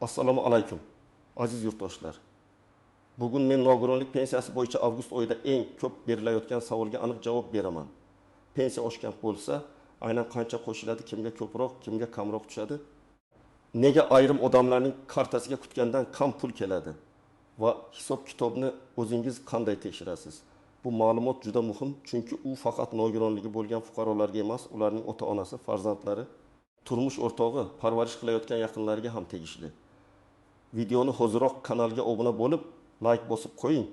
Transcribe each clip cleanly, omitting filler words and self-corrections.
Assalomu alaykum, aziz yurtdoshlar. Bugun men nogironlik pensiyasi bo'yicha avgust oyida eng ko'p berilayotgan savolga aniq javob beraman. Pensiya oshgan bo'lsa, aynan qancha qo'shiladi, kimga ko'proq, kimga kamroq tushadi? Nega ayrim odamlarning kartasiga kutgandan kam pul keladi? Va hisob-kitobni o'zingiz qanday tekshirasiz? Bu ma'lumot juda muhim, chunki u faqat nogironligi bo'lgan fuqarolarga emas, ularning ota-onasi, farzandlari, turmush o'rtog'i, parvarish qilayotgan yaqinlariga ham tegishli. Videoni hoziroq kanalga obuna bo'lib, like bosib qo'ying.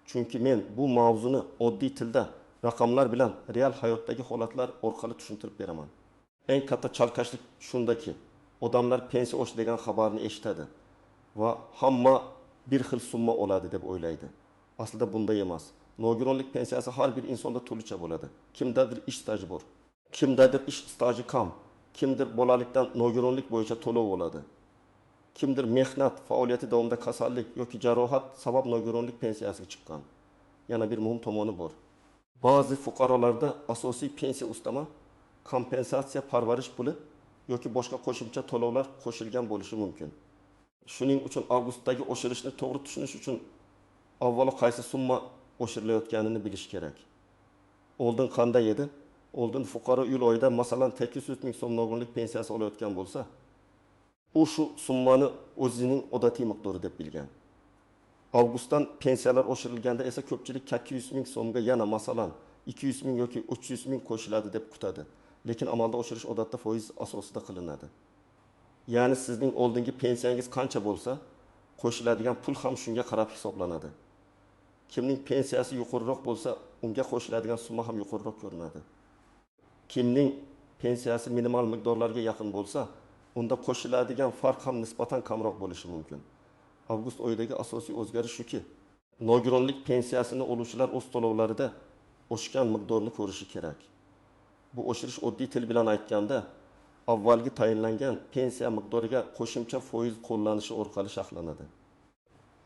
Chunki men bu mavzuni oddiy tilda, raqamlar bilan real hayotdagi holatlar orqali tushuntirib beraman. Eng katta chalkashlik shundaki, odamlar pensiya osh degan xabarni eshitadi va hamma bir xil summa oladi deb o'ylaydi. Aslida bunday emas. Nogironlik pensiyasi har bir insonda turlicha bo'ladi. Kimdadir ish staji bor, kimdadir ish staji kam, kimdir bolalikdan nogironlik bo'yicha to'lov oladi. Kimdir mehnat faoliyati davomida kasallik yoki jarohat sabab nogironlik pensiyasiga chiqqan. Yana bir muhim tomoni bor. Ba'zi fuqarolarda asosiy pensiya ustama kompensatsiya parvarish puli yoki boshqa qo'shimcha to'lovlar qo'shilgan bo'lishi mumkin. Shuning uchun avgustdagi oshirishni to'g'ri tushunish uchun avvalo qaysi summa oshirilayotganini bilish kerak. Oldin qanday edi? Oldin fuqaro iyul oyida masalan 800 ming so'm nogironlik pensiyasi olayotgan bo'lsa, u shu summani o'zining odatiy miqdori deb bilgan. Avgustdan pensiyalar oshirilganda esa ko'pchilik 200 ming so'mga yana masalan 200 ming yoki 300 ming qo'shiladi deb kutadi. Lekin amalda oshirish odatda foiz asosida qilinadi. Ya'ni sizning oldingi pensiyangiz qancha bo'lsa, qo'shiladigan pul ham shunga qarab hisoblanadi. Kimning pensiyasi yuqoriroq bo'lsa, unga qo'shiladigan summa ham yuqoriroq ko'rinadi. Kimning pensiyasi minimal miqdorlarga yaqin bo'lsa, unda qo'shiladigan farq ham nisbatan kamroq bo'lishi mumkin. Avgust oyidagi asosiy o'zgarish shuki, nogironlik pensiyasini oluvchilar o'z to'lovlarida oshgan miqdorni ko'rishi kerak. Bu oshirish oddiy til bilan aytganda, avvalgi tayinlangan pensiya miqdoriga qo'shimcha foiz qo'llanishi orqali sharhlanadi.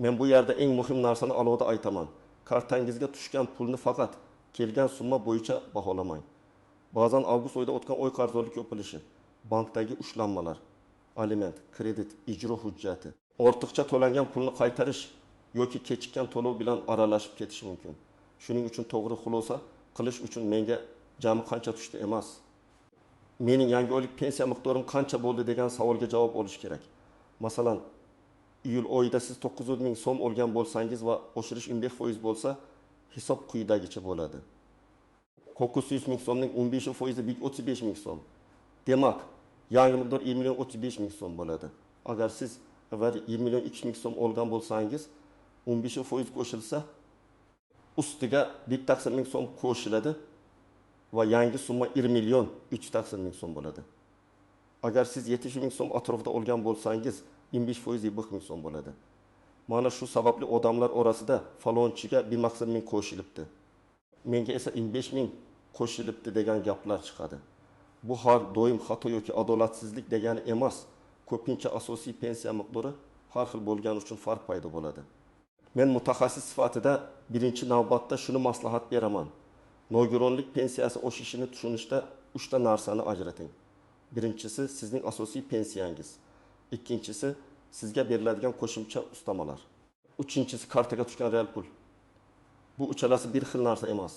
Men bu yerda eng muhim narsani alohida aytaman. Kartangizga tushgan pulni faqat kelgan summa bo'yicha baholamang. Ba'zan avgust oyida o'tgan oy qarzdorlik yopilishi, bankdagi ushlanmalar, aliment, kredit, ijro hujjati, ortiqcha to'langan pulni qaytarish yoki kechikkan to'lov bilan aralashib ketishi mumkin. Shuning uchun to'g'ri xulosa qilish uchun menga jami qancha tushdi emas, mening yangi oylik pensiya miqdorim qancha bo'ldi degan savolga javob olish kerak. Masalan, iyul oyida siz 900 ming so'm olgan bo'lsangiz va oshirish 15% bo'lsa, hisob quyidagicha bo'ladi. 900 ming so'mning 15% 35 ming so'm. Demak, yangi miqdor 20 million 35 ming so'm bo'ladi. Agar siz avval 20 million 2 ming so'm olgan bo'lsangiz, 15% qo'shilsa, ustiga 1 ming so'm qo'shiladi va yangi summa 20 million 3 ming so'm bo'ladi. Agar siz 70 ming so'm atrofida olgan bo'lsangiz, 25% 20 ming so'm bo'ladi. Mana shu sababli odamlar orasida falonchiga 1 ming qo'shilibdi, menga esa 25 ming qo'shilibdi degan gaplar chiqadi. Bu har doim xato yoki adolatsizlik degani emas. Ko'pincha asosiy pensiya miqdori har xil bo'lgani uchun farq paydo bo'ladi. Men mutaxassis sifatida birinchi navbatda shuni maslahat beraman. Nogironlik pensiyasi oshishini tushunishda 3 ta narsani ajrating. Birinchisi sizning asosiy pensiyangiz. Ikkinchisi sizga beriladigan qo'shimcha ustamalar. Uchinchisi kartaga tushgan real pul. Bu uchalasi bir xil narsa emas.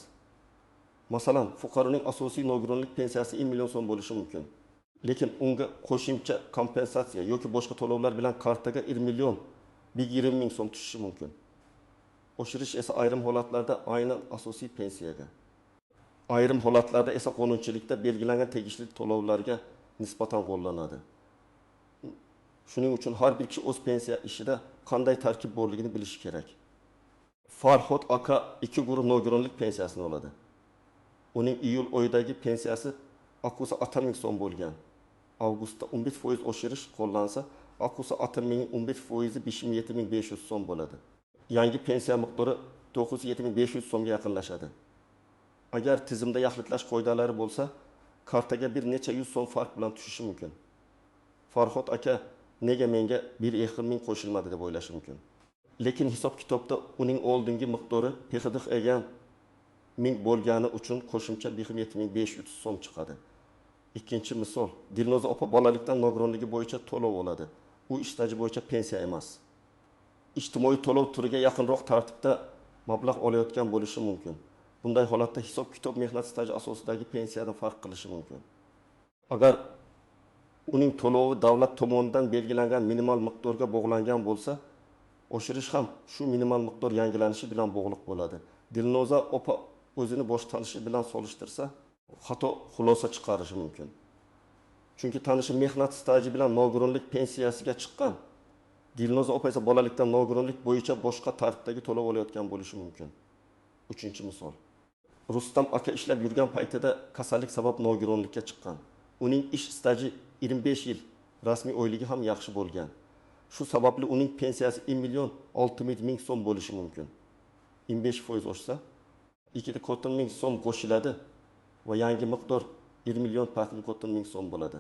Masalan, fuqaroning asosiy nogironlik pensiyasi 1 million so'm bo'lishi mumkin. Lekin unga qo'shimcha kompensatsiya yoki boshqa to'lovlar bilan kartaga 1 million 120 ming so'm tushishi mumkin. Oshirish esa ayrim holatlarda aynan asosiy pensiyaga, ayrim holatlarda esa qonunchilikda belgilangan tegishli to'lovlarga nisbatan qo'llanadi. Shuning uchun har bir kishi o'z pensiya ishida qanday tarkib borligini bilishi kerak. Farhod aka 2 guruh nogironlik pensiyasini oladi. Uning iyul oyidagi pensiyasi akusa 60 ming so'm bo'lgan. Avgustda 15% oshirish qo'llansa, akusa 60 ming 15% 57500 so'm bo'ladi. Yangi pensiya miqdori 97500 so'mga yaqinlashadi. Agar tizimda yaxlitlash qoidalari bo'lsa, kartaga bir necha yuz so'm farq bilan tushishi mumkin. Farhod aka nega menga 1 ming qo'shilmadi deb o'ylashi mumkin. Lekin hisob-kitobda uning oldingi miqdori pexidix egan ming bo'lgani uchun qo'shimcha 7500 so'm chiqadi. Ikkinchi misol, Dilnoza opa bolalikdan nogironligi bo'yicha to'lov oladi. u ish staji bo'yicha pensiya emas. Ijtimoiy to'lov turiga yaqinroq tartibda mablag' olayotgan bo'lishi mumkin. Bunday holatda hisob-kitob mehnat staji asosidagi pensiyadan farq qilishi mumkin. Agar uning to'lovi davlat tomonidan belgilangan minimal miqdorga bog'langan bo'lsa, oshirish ham shu minimal miqdor yangilanishi bilan bog'liq bo'ladi. Dilnoza opa o'zini bosh tanishi bilan solishtirsa, xato xulosa chiqarishi mumkin. Chunki tanishi mehnat staji bilan nogironlik pensiyasiga chiqqan. Dilnoza opa esa bolalikdan nogironlik bo'yicha boshqa tartibdagi to'lov olayotgan bo'lishi mumkin. 3-misol. Rustam aka ishlab yurgan paytida kasallik sabab nogironlikka chiqqan. Uning ish staji 25 yil, rasmiy oyligi ham yaxshi bo'lgan. Shu sababli uning pensiyasi 1.600.000 so'm bo'lishi mumkin. 25% oshsa, 2.4 so'm qo'shiladi va yangi miqdor 1.4 so'm bo'ladi.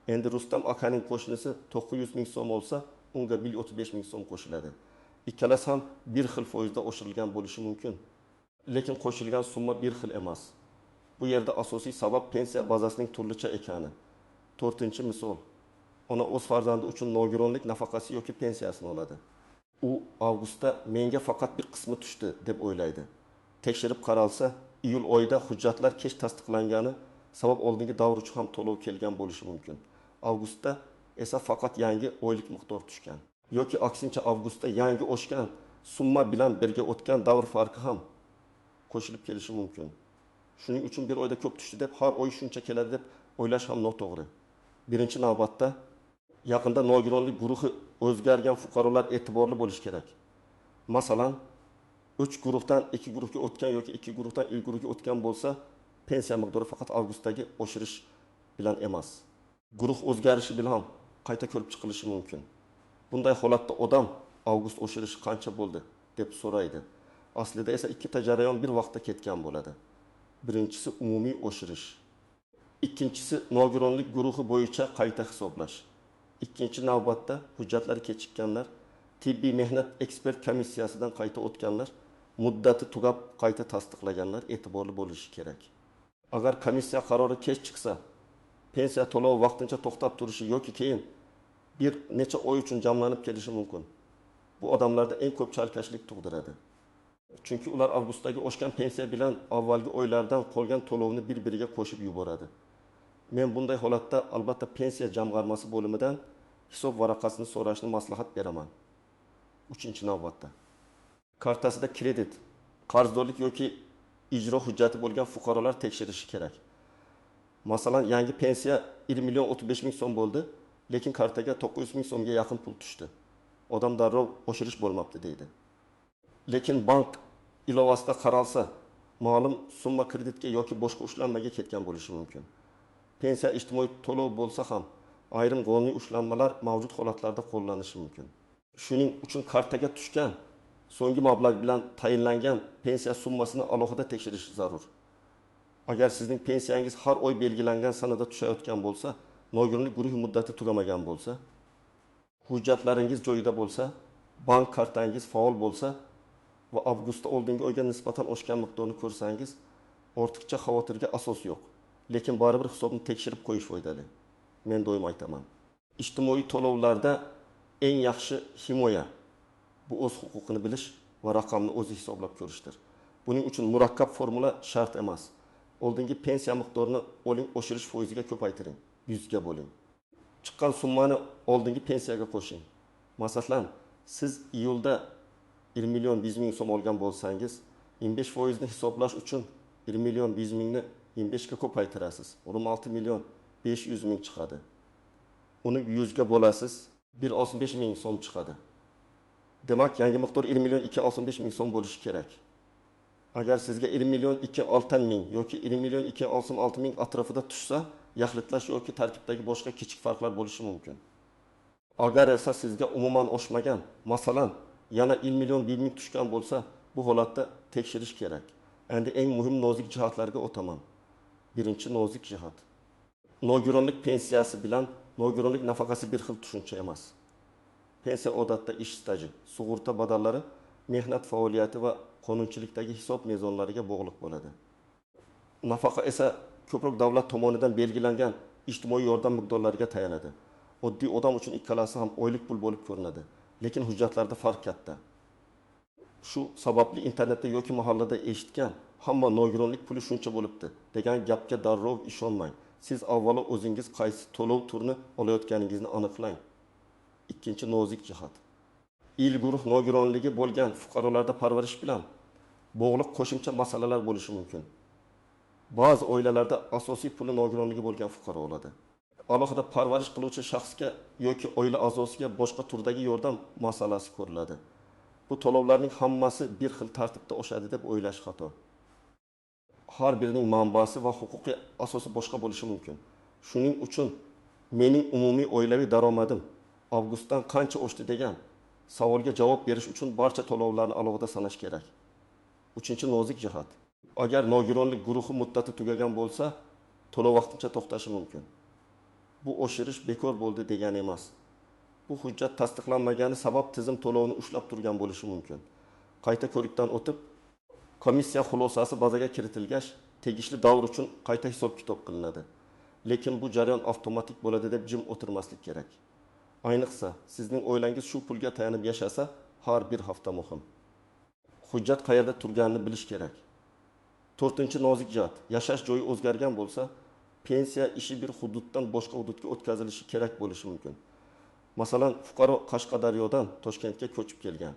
Endi Rustam akaning qo'shnisi 900.000 so'm olsa, unga 1.35 so'm qo'shiladi. Ikkalasi ham bir xil foizda oshirilgan bo'lishi mumkin. Lekin qo'shilgan summa bir xil emas. Bu yerda asosiy sabab pensiya bazasining turlicha ekani. 4-misol. Ona o'z farzandi uchun nogironlik nafaqasi yoki pensiyasini oladi. U avgustda menga faqat bir qismi tushdi deb o'ylaydi. Tekshirib qaralsa, iyul oyida hujjatlar kech tasdiqlangani sabab oldingi davr uchun ham to'lov kelgan bo'lishi mumkin. Avgustda esa faqat yangi oylik miqdor tushgan. Yoki aksincha avgustda yangi oshgan summa bilan birga o'tgan davr farqi ham qo'shilib kelishi mumkin. Shuning uchun bir oyda ko'p tushdi deb har oy shuncha keladi deb o'ylash ham noto'g'ri. Birinchi navbatda yaqinda nogironlik guruhi o'zgargan fuqarolar e'tiborli bo'lishi kerak. Masalan, 3 guruhdan 2 guruhga o'tgan yoki 2 guruhdan 1 guruhga o'tgan bo'lsa, pensiya miqdori faqat avgustdagi oshirish bilan emas, guruh o'zgarishi bilan qayta ko'rib chiqilishi mumkin. Bunday holatda odam avgust oshirishi qancha bo'ldi deb so'raydi. Aslida esa ikkita jarayon bir vaqtda ketgan bo'ladi. Birinchisi umumiy oshirish. Ikkinchisi nogironlik guruhi bo'yicha qayta hisoblash. Ikkinchi navbatda hujjatlari kechikkanlar, tibbiy mehnat ekspert komissiyasidan qayta o'tganlar, muddati tugab qayta tasdiqlaganlar e'tiborli bo'lishi kerak. Agar komissiya qarori kech chiqsa, pensiya to'lovi vaqtincha to'xtab turishi yoki keyin bir necha oy uchun jamlanib kelishi mumkin. Bu odamlarda eng ko'p chalkashlik tug'diradi. Chunki ular avgustdagi oshgan pensiya bilan avvalgi oylardan qolgan to'lovni bir-biriga qo'shib yuboradi. Men bunday holatda albatta pensiya jamg'armasi bo'limidan hisob varaqasini so'rashni maslahat beraman. 3-navbatda. Kartasida kredit, qarzdorlik yoki ijro hujjati bo'lgan fuqarolar tekshirishi kerak. Masalan, yangi pensiya 1.35 so'm bo'ldi, lekin kartaga 900.000 so'mga yaqin pul tushdi. Odam darrov oshirish bo'lmabdi deydi. Lekin bank ilovasida qaralsa, ma'lum summa kreditga yoki boshqa ushlanmaga ketgan bo'lishi mumkin. Pensiya ijtimoiy to'lov bo'lsa ham ayrim qonuniy ushlanmalar mavjud holatlarda qo'llanishi mumkin. Shuning uchun kartaga tushgan so'nggi mablag' bilan tayinlangan pensiya summasini alohida tekshirish zarur. Agar sizning pensiyangiz har oy belgilangan sanada tushayotgan bo'lsa, nogironlik guruhi muddati tugamagan bo'lsa, hujjatlaringiz joyida bo'lsa, bank kartangiz faol bo'lsa va avgustda oldingi oyga nisbatan oshgan miqdorni ko'rsangiz, ortiqcha xavotirga asos yo'q. Lekin baribir hisobni tekshirib qo'yish foydali. Men doim aytaman. Ijtimoiy to'lovlarda eng yaxshi himoya bu o'z huquqini bilish va raqamni o'zi hisoblab ko'rishdir. Buning uchun murakkab formula shart emas. Oldingi pensiya miqdorini oling, oshirish foiziga ko'paytiring, 100 ga bo'ling. Chiqqan summani oldingi pensiyaga qo'shing. Masalan, siz iyulda 1.100.000 so'm olgan bo'lsangiz, 25% ni hisoblash uchun 1.100.000 ni 25 ga ko'paytirasiz. 26.500.000 chiqadi. Uni 100 ga bo'lasiz, 1.65 so'm chiqadi. Demak, yangi miqdor 1.265.000 so'm bo'lishi kerak. Agar sizga 1.260.000 yoki 1.266.000 atrofida tushsa, yaxlitlash yoki tarkibdagi boshqa kichik farqlar bo'lishi mumkin. Agar esa sizga umuman oshmagan, masalan, yana 1.100.000 tushgan bo'lsa, bu holatda tekshirish kerak. Endi eng muhim nozik jihatlarga o'taman. Birinchi nozik jihat. Nogironlik pensiyasi bilan nogironlik nafaqasi bir xil tushuncha emas. Pensiya odatda ish staji, sug'urta badallari, mehnat faoliyati va qonunchilikdagi hisob mezonlariga bog'liq bo'ladi. Nafaqa esa ko'proq davlat tomonidan belgilangan ijtimoiy yordam miqdorlariga tayanadi. Oddiy odam uchun ikkalasi ham oylik pul bo'lib ko'rinadi. Lekin hujjatlarda farq katta. Shu sababli internetda yoki mahallada eshitgan hamma nogironlik puli shuncha bo'libdi degan gapga darrov ishonmang. Siz avvalo o'zingiz qaysi to'lov turini olayotganingizni aniqlang. Ikkinchi nozik jihat. Il guruh nogironligi bo'lgan fuqarolarda parvarish bilan bog'liq qo'shimcha masalalar bo'lishi mumkin. Ba'zi oilalarda asosiy puli nogironligi bo'lgan fuqaro oladi. Alohida parvarish qiluvchi shaxsga yoki oila a'zosiga boshqa turdagi yordam masalasi ko'riladi. Bu to'lovlarning hammasi bir xil tartibda oshadi deb o'ylash xato. Har birining manbasi va huquqiy asosi boshqa bo'lishi mumkin. Shuning uchun mening umumiy oilaviy daromadim avgustdan qancha oshdi degan savolga javob berish uchun barcha to'lovlarni alohida sanash kerak. Uchinchi nozik jihat. Agar nogironlik guruhi muddati tugagan bo'lsa, to'lov vaqtincha to'xtashi mumkin. Bu oshirish bekor bo'ldi degani emas. Bu hujjat tasdiqlanmagani sabab tizim to'lovni ushlab turgan bo'lishi mumkin. Qayta ko'rikdan o'tib, komissiya xulosasi bazaga kiritilgach, tegishli davr uchun qayta hisob-kitob qilinadi. Lekin bu jarayon avtomatik bo'ladi deb jim o'tirmaslik kerak. Ayniqsa, sizning oilangiz shu pulga tayanib yashasa, har bir hafta muhim. Hujjat qayerda turganini bilish kerak. 4-nozik jihat. Yashash joyi o'zgargan bo'lsa, pensiya ishi bir hududdan boshqa hududga o'tkazilishi kerak bo'lishi mumkin. Masalan, fuqaro Qashqadaryodan Toshkentga ko'chib kelgan.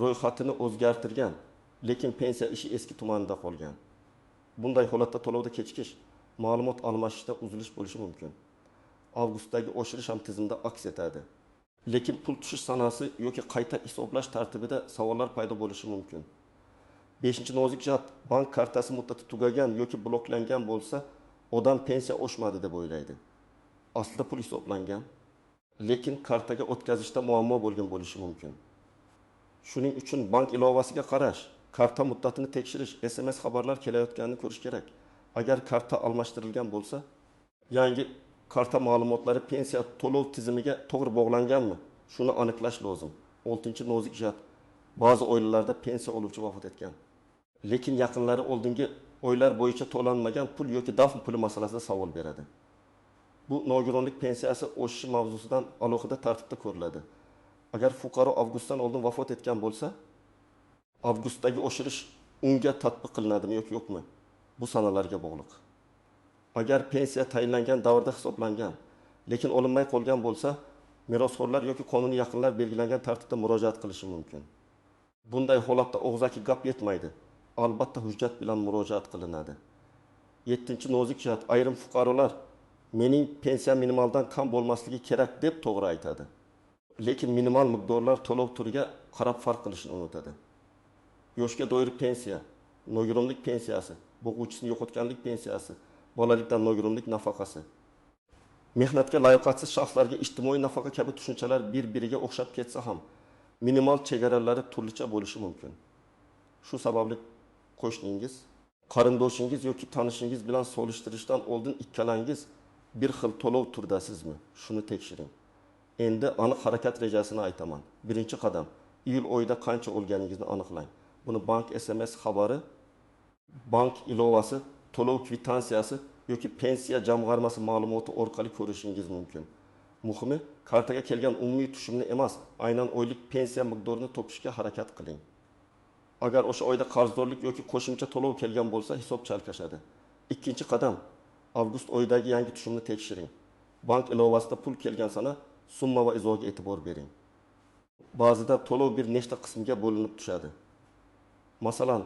Ro'yxatini o'zgartirgan, lekin pensiya ishi eski tumanida qolgan. Bunday holatda to'lovda kechikish, ma'lumot almashishda uzilish bo'lishi mumkin. Avgustdagi oshirish ham tizimda aks etadi. Lekin pul tushish sanasi yoki qayta hisoblash tartibida savollar paydo bo'lishi mumkin. 5-nozik jihat. Bank kartasi muddati tugagan yoki bloklangan bo'lsa, odam pensiya oshmadi deb o'ylaydi. Aslida pul hisoblangan, lekin kartaga o'tkazishda muammo bo'lgan bo'lishi mumkin. Shuning uchun bank ilovasiga qarash, karta muddatini tekshirish, SMS xabarlar kelayotganini ko'rish kerak. Agar karta almashtirilgan bo'lsa, yangi karta ma'lumotlari pensiya to'lov tizimiga to'g'ri bog'langanmi? Shuni aniqlash lozim. 6-nozik jihat. Ba'zi oilalarda pensiya oluvchi vafot etgan. Lekin yaqinlari oldingi oylar bo'yicha to'lanmagan pul yoki dafn puli masalasida savol beradi. Bu nogironlik pensiyasi oshishi mavzusidan alohida tartibda ko'riladi. Agar fuqaro avgustdan oldin vafot etgan bo'lsa, avgustdagi oshirish unga tatbiq qilinadimi yoki yo'qmi? Bu sanalarga bog'liq. Agar pensiya tayinlangan davrda hisoblangan, lekin olinmay qolgan bo'lsa, merosxo'rlar yoki qonuniy yaqinlar belgilangan tartibda murojaat qilishi mumkin. Bunday holatda og'zaki gap yetmaydi. Albatta hujjat bilan murojaat qilinadi. 7-nozik jihat. Ayrim fuqarolar mening pensiya minimaldan kam bo'lmasligi kerak deb to'g'ri aytadi. Lekin minimal miqdorlar to'lov turiga qarab farq qilishni unutadi. Yoshga doir pensiya, nogironlik pensiyasi, bo'g'uvchisini yo'qotganlik pensiyasi, bolalikdan nogironlik nafaqasi. Mehnatga layoqatsiz shaxslarga ijtimoiy nafaqa kabi tushunchalar bir-biriga o'xshab ketsa ham, minimal chegaralari turlicha bo'lishi mumkin. Shu sababli qo'shningiz, qarindoshingiz yoki tanishingiz bilan solishtirishdan oldin ikkalangiz bir xil to'lov turdasizmi? Shuni tekshiring. Endi aniq harakat rejasini aytaman. Birinchi qadam, iyul oyida qancha olganingizni aniqlang. Buni bank SMS xabari, bank ilovasi, to'lov kvitansiyasi yoki pensiya jamg'armasi ma'lumoti orqali ko'rishingiz mumkin. Muhimi, kartaga kelgan umumiy tushumni emas, aynan oylik pensiya miqdorini topishga harakat qiling. Agar o'sha oyda qarzdorlik yoki qo'shimcha to'lov kelgan bo'lsa, hisob chalkashadi. Ikkinchi qadam, avgust oyidagi yangi tushumni tekshiring. Bank ilovasida pul kelgan sana summa va izohga e'tibor bering. Ba'zida to'lov bir nechta qismga bo'linib tushadi. Masalan,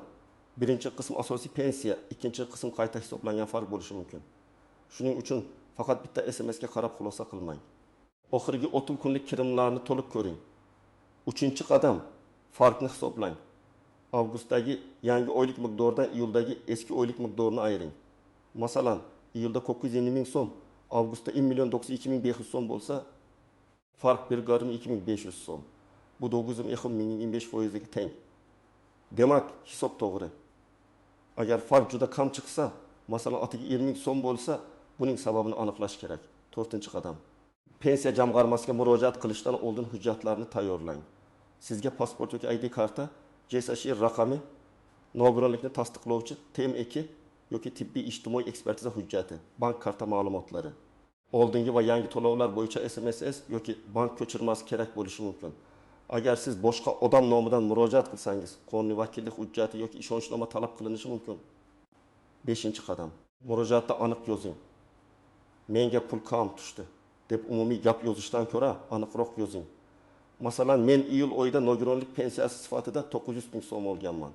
birinchi qism asosiy pensiya, ikkinchi qism qayta hisoblangan farq bo'lishi mumkin. Shuning uchun faqat bitta SMSga qarab xulosa qilmang. Oxirgi 30 kunlik kirimlarni to'liq ko'ring. Uchinchi qadam, farqni hisoblang. Avgustdagi yangi oylik miqdordan iyuldagi eski oylik miqdorini ayring. Masalan, iyulda 920 ming so'm, avgustda 1.902.500 so'm bo'lsa, farq 1.2500 so'm. Bu 920 mingning 25%ga teng. Demak, hisob to'g'ri. Agar farq juda kam chiqsa, masalan, atiga 20 ming so'm bo'lsa, buning sababini aniqlash kerak. 4-qadam. Pensiya jamg'armasiga murojaat qilishdan oldin hujjatlarni tayyorlang. Sizga pasport yoki ID karta, JSHR raqami, nogironlikni tasdiqlovchi TM2 yoki tibbiy ijtimoiy ekspertiza hujjati, bank karta ma'lumotlari. oldingi va yangi to'lovlar bo'yicha SMSS yoki bank ko'chirmasi kerak bo'lishi mumkin. Agar siz boshqa odam nomidan murojaat qilsangiz, qonuniy vakillik hujjati yoki ishonchnoma talab qilinishi mumkin. 5-qadam. Murojaatda aniq yozing. Menga pul kam tushdi deb umumiy gap yozishdan ko'ra aniqroq yozing. Masalan, men iyul oyida nogironlik pensiyasi sifatida 900 ming so'm olganman.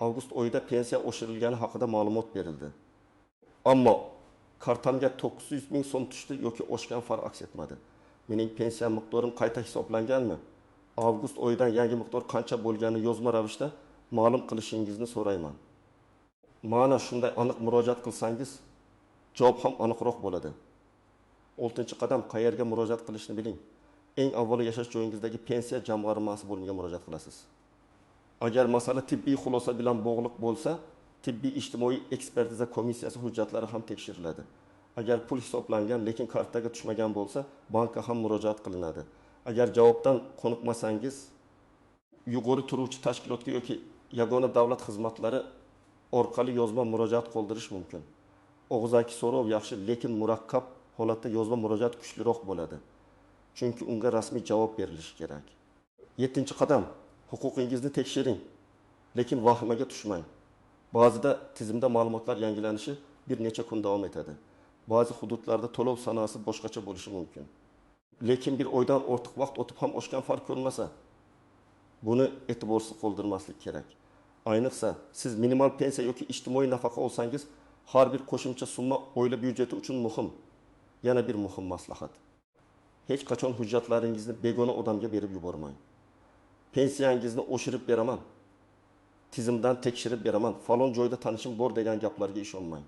Avgust oyida pensiya oshirilgani haqida ma'lumot berildi. Ammo kartamga 900 ming so'm tushdi yoki oshgan farq aks etmadi. Mening pensiya miqdorim qayta hisoblanganmi? Avgust oyidan yangi miqdor qancha bo'lgani yozma ravishda ma'lum qilishingizni so'rayman. Mana shunday aniq murojaat qilsangiz, javob ham aniqroq bo'ladi. 6-qadam, qayerga murojaat qilishni biling. Eng avvalo yashash joyingizdagi pensiya jamg'armasi bo'limiga murojaat qilasiz. Agar masala tibbiy xulosa bilan bog'liq bo'lsa, tibbiy ijtimoiy ekspertiza komissiyasi hujjatlari ham tekshiriladi. Agar pul hisoblangan lekin kartaga tushmagan bo'lsa, bankka ham murojaat qilinadi. Agar javobdan qoniqmasangiz, yuqori turuvchi tashkilotga yoki yagona davlat xizmatlari orqali yozma murojaat qoldirish mumkin. Og'zaki so'rov yaxshi, lekin murakkab holatda yozma murojaat kuchliroq bo'ladi. Chunki unga rasmiy javob berilishi kerak. 7-qadam, huquqingizni tekshiring, lekin vahimaga tushmang. Ba'zida tizimda ma'lumotlar yangilanishi bir necha kun davom etadi. Ba'zi hududlarda to'lov sanasi boshqacha bo'lishi mumkin. Lekin bir oydan ortiq vaqt o'tib ham oshgan farq ko'rinmasa, buni e'tiborsiz qoldirmaslik kerak. Ayniqsa, siz minimal pensiya yoki ijtimoiy nafaqa olsangiz, har bir qo'shimcha summa oila byudjeti uchun muhim. Yana bir muhim maslahat. Hech qachon hujjatlaringizni begona odamga berib yubormang. Pensiyangizni oshirib beraman, tizimdan tekshirib beraman, falon joyda tanishim bor degan gaplarga ishonmang.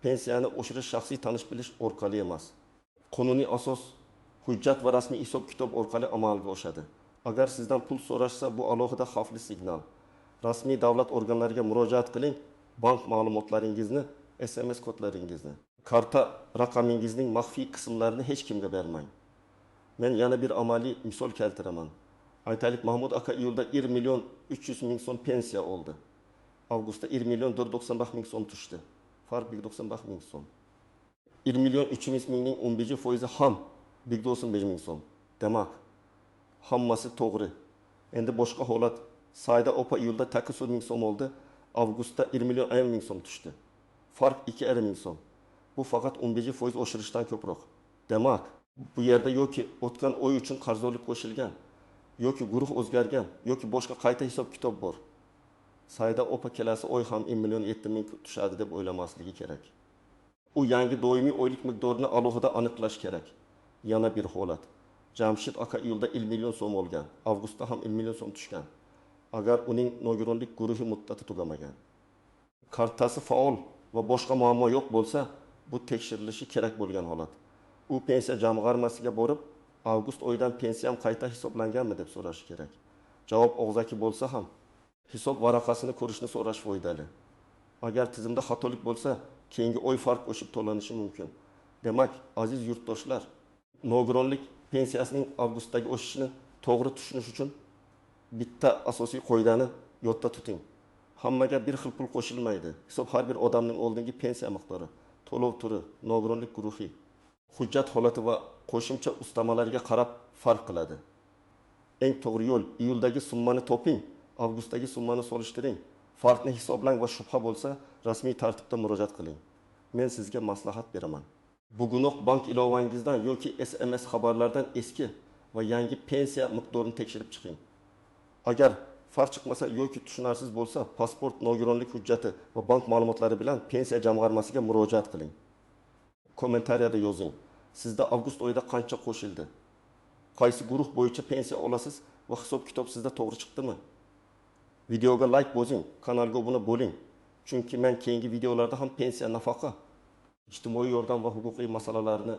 Pensiyani oshirish shaxsiy tanish bilish orqali emas, qonuniy asos, hujjat va rasmiy hisob-kitob orqali amalga oshadi. Agar sizdan pul so'rashsa, bu alohida xavfli signal. Rasmiy davlat organlariga murojaat qiling, bank ma'lumotlaringizni, SMS kodlaringizni, karta raqamingizning maxfiy qismlarini hech kimga bermang. Men yana bir amaliy misol keltiraman. Aytaylik, Mahmud aka iyulda 1 million 300 ming so'm pensiya oldi. Avgustda 1 million 495 ming so'm tushdi. Farq 195 ming so'm. 1 million 300 mingning 15% ham 195 ming so'm. Demak, hammasi to'g'ri. Endi boshqa holat. Sayda opa iyulda 800 ming so'm oldi. Avgustda 1 million 50 ming so'm tushdi. Farq 2,5 ming so'm. Bu faqat 15% oshirishdan ko'proq. Demak, bu yerda yoki o'tgan oy uchun qarzdorlik qo'shilgan, yoki guruh o'zgargan, yoki boshqa qayta hisob-kitob bor. Sayda opa kelasi oy ham 1 million 7 ming tushadi deb o'ylamasligi kerak. U yangi doimiy oylik miqdorini alohida aniqlash kerak. Yana bir holat. Jamshid aka iyulda 1 million so'm olgan, avgustda ham 1 million so'm tushgan. Agar uning nogironlik guruhi muddati tugamagan, kartasi faol va boshqa muammo yo'q bo'lsa, bu tekshirilishi kerak bo'lgan holat. U pensiya jamg'armasiga borib, avgust oyidan pensiyam qayta hisoblanganmi deb so'rashi kerak. Javob og'zaki bo'lsa ham, hisob varaqasini ko'rishni so'rash foydali. Agar tizimda xatolik bo'lsa, keyingi oy farq qo'shib to'lanishi mumkin. Demak, aziz yurtdoshlar, nogironlik pensiyasining avgustdagi o'sishini to'g'ri tushunish uchun bitta asosiy qoidani yodda tuting. Hammaga bir xil pul qo'shilmaydi. Hisob har bir odamning oldingi pensiya miqdori, to'lov turi, nogironlik guruhi, hujjat holati va qo'shimcha ustamalarga qarab farq qiladi. Eng to'g'ri yo'l iyuldagi summani toping, avgustdagi summani solishtiring. Farqni hisoblang va shubha bo'lsa, rasmiy tartibda murojaat qiling. Men sizga maslahat beraman. Bugunoq bank ilovaningizdan yoki SMS xabarlardan eski va yangi pensiya miqdorini tekshirib chiqing. Agar farq chiqmasa yoki tushunarsiz bo'lsa, pasport, nogironlik hujjati va bank ma'lumotlari bilan pensiya jamg'armasiga murojaat qiling. Kommentariyada yozing. Sizda avgust oyida qancha qo'shildi? Qaysi guruh bo'yicha pensiya olasiz va hisob-kitob sizda to'g'ri chiqdimi? Videoga like bosing, kanalga obuna bo'ling. Chunki men keyingi videolarda ham pensiya, nafaqa, ijtimoiy yordam va huquqiy masalalarni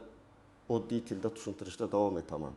oddiy tilda tushuntirishda davom etaman.